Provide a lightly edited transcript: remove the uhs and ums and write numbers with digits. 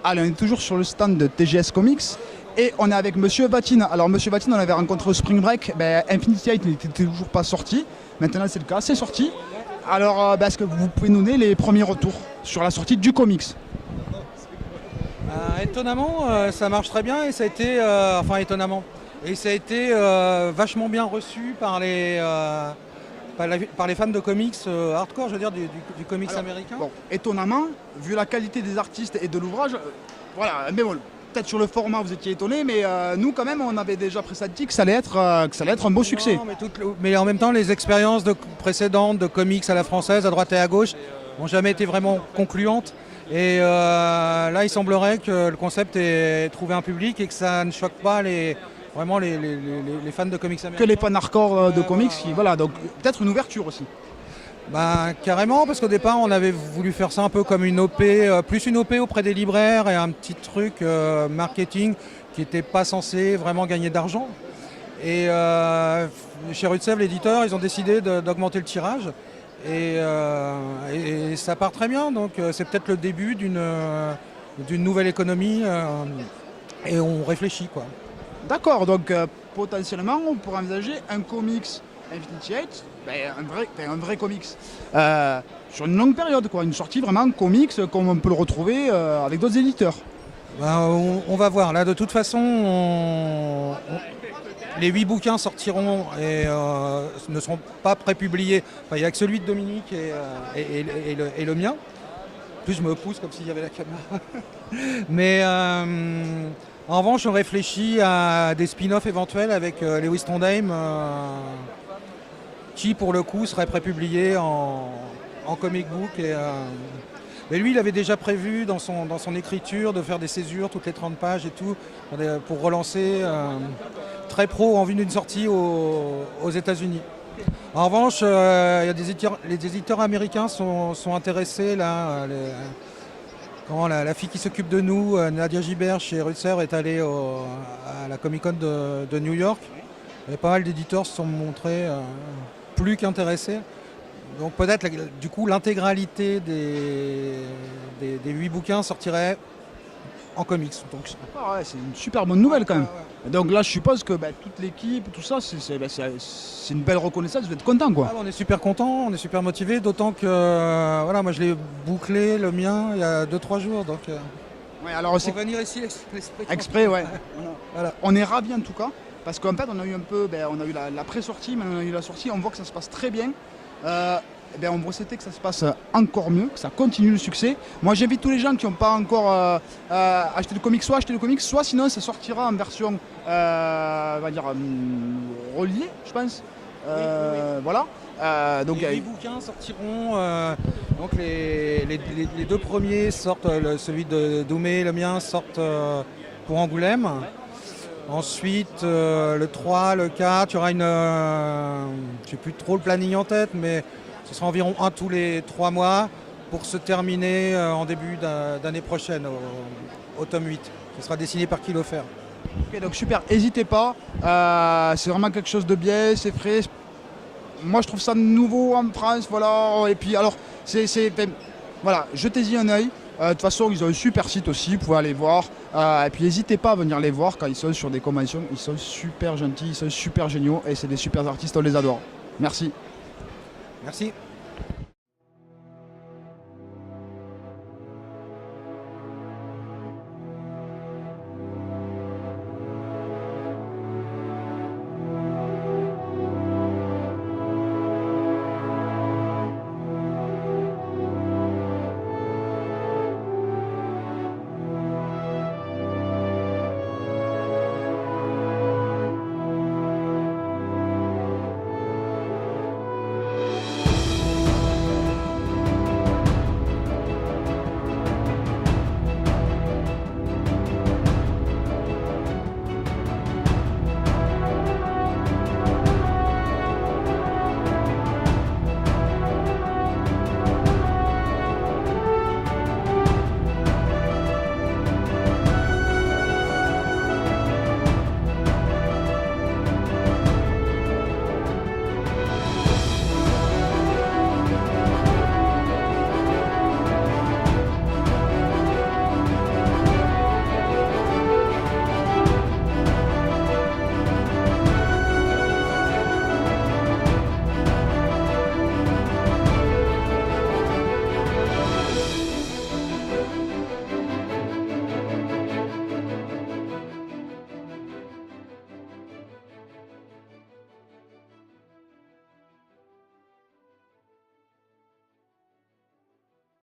Allez, on est toujours sur le stand de TGS Comics et on est avec Monsieur Vatine. Alors Monsieur Vatine, on l'avait rencontré au Spring Break. Infinity Eight n'était toujours pas sorti. Maintenant c'est le cas, c'est sorti. Alors est-ce que vous pouvez nous donner les premiers retours sur la sortie du comics? Étonnamment, ça marche très bien et ça a été, étonnamment, et ça a été vachement bien reçu par les fans de comics hardcore, je veux dire, du comics américain. Bon, étonnamment, vu la qualité des artistes et de l'ouvrage, voilà, mais bon, peut-être sur le format vous étiez étonné, mais nous quand même on avait déjà pressenti que ça allait être un beau succès. Non, mais en même temps, les expériences précédentes de comics à la française, à droite et à gauche, n'ont jamais été vraiment concluantes. Et là, il semblerait que le concept ait trouvé un public et que ça ne choque pas les fans de comics américains. Que les fans hardcore de comics, voilà, donc peut-être une ouverture aussi. Carrément, parce qu'au départ, on avait voulu faire ça un peu comme une OP, plus une OP auprès des libraires et un petit truc marketing qui n'était pas censé vraiment gagner d'argent. Et chez Rutsev, l'éditeur, ils ont décidé d'augmenter le tirage. Et ça part très bien, donc c'est peut-être le début d'une nouvelle économie et on réfléchit, quoi. D'accord, donc potentiellement on pourrait envisager un comics Infinity Eight, un vrai comics sur une longue période, quoi, une sortie vraiment comics comme on peut le retrouver avec d'autres éditeurs. On va voir, là de toute façon les 8 bouquins sortiront et ne seront pas prépubliés. Il n'y a que celui de Dominique et le mien. En plus, je me pousse comme s'il y avait la caméra. Mais en revanche, on réfléchit à des spin-offs éventuels avec Lewis Trondheim, qui pour le coup serait prépublié en comic book. Mais lui, il avait déjà prévu dans son écriture de faire des césures toutes les 30 pages et tout, pour relancer très pro en vue d'une sortie aux États-Unis. En revanche, les éditeurs américains sont intéressés. Là, la fille qui s'occupe de nous, Nadia Gibert, chez Rutzer, est allée à la Comic-Con de New York. Et pas mal d'éditeurs se sont montrés plus qu'intéressés. Donc peut-être du coup l'intégralité des 8 bouquins sortirait en comics. Donc, ouais, c'est une super bonne nouvelle quand même. Ouais. Donc là je suppose que toute l'équipe, tout ça, c'est une belle reconnaissance, vous êtes content, quoi. On est super content, on est super motivé, d'autant que moi je l'ai bouclé le mien il y a 2-3 jours. Donc, ouais, alors pour venir ici exprès, ouais. Voilà. On est ravis en tout cas, parce qu'en fait on a eu un peu, on a eu la pré-sortie, mais on a eu la sortie, on voit que ça se passe très bien. On va souhaiter que ça se passe encore mieux, que ça continue le succès. Moi j'invite tous les gens qui n'ont pas encore acheté le comic, soit acheter le comic, soit sinon ça sortira en version reliée, je pense. Oui. Voilà. Donc, les 8 bouquins sortiront, donc les 2 premiers sortent, celui de Doumé et le mien sortent pour Angoulême. Ensuite, le 3, le 4, il y aura je n'ai plus trop le planning en tête, mais ce sera environ un tous les 3 mois pour se terminer en début d'année prochaine, au tome 8. Ce sera dessiné par Kilofer. Ok, donc super, n'hésitez pas, c'est vraiment quelque chose de bien, c'est frais. Moi je trouve ça nouveau en France, voilà, et puis alors, voilà, jetez-y un œil. De toute façon, ils ont un super site aussi, vous pouvez aller voir. Et puis n'hésitez pas à venir les voir quand ils sont sur des conventions. Ils sont super gentils, ils sont super géniaux et c'est des super artistes, on les adore. Merci. Merci.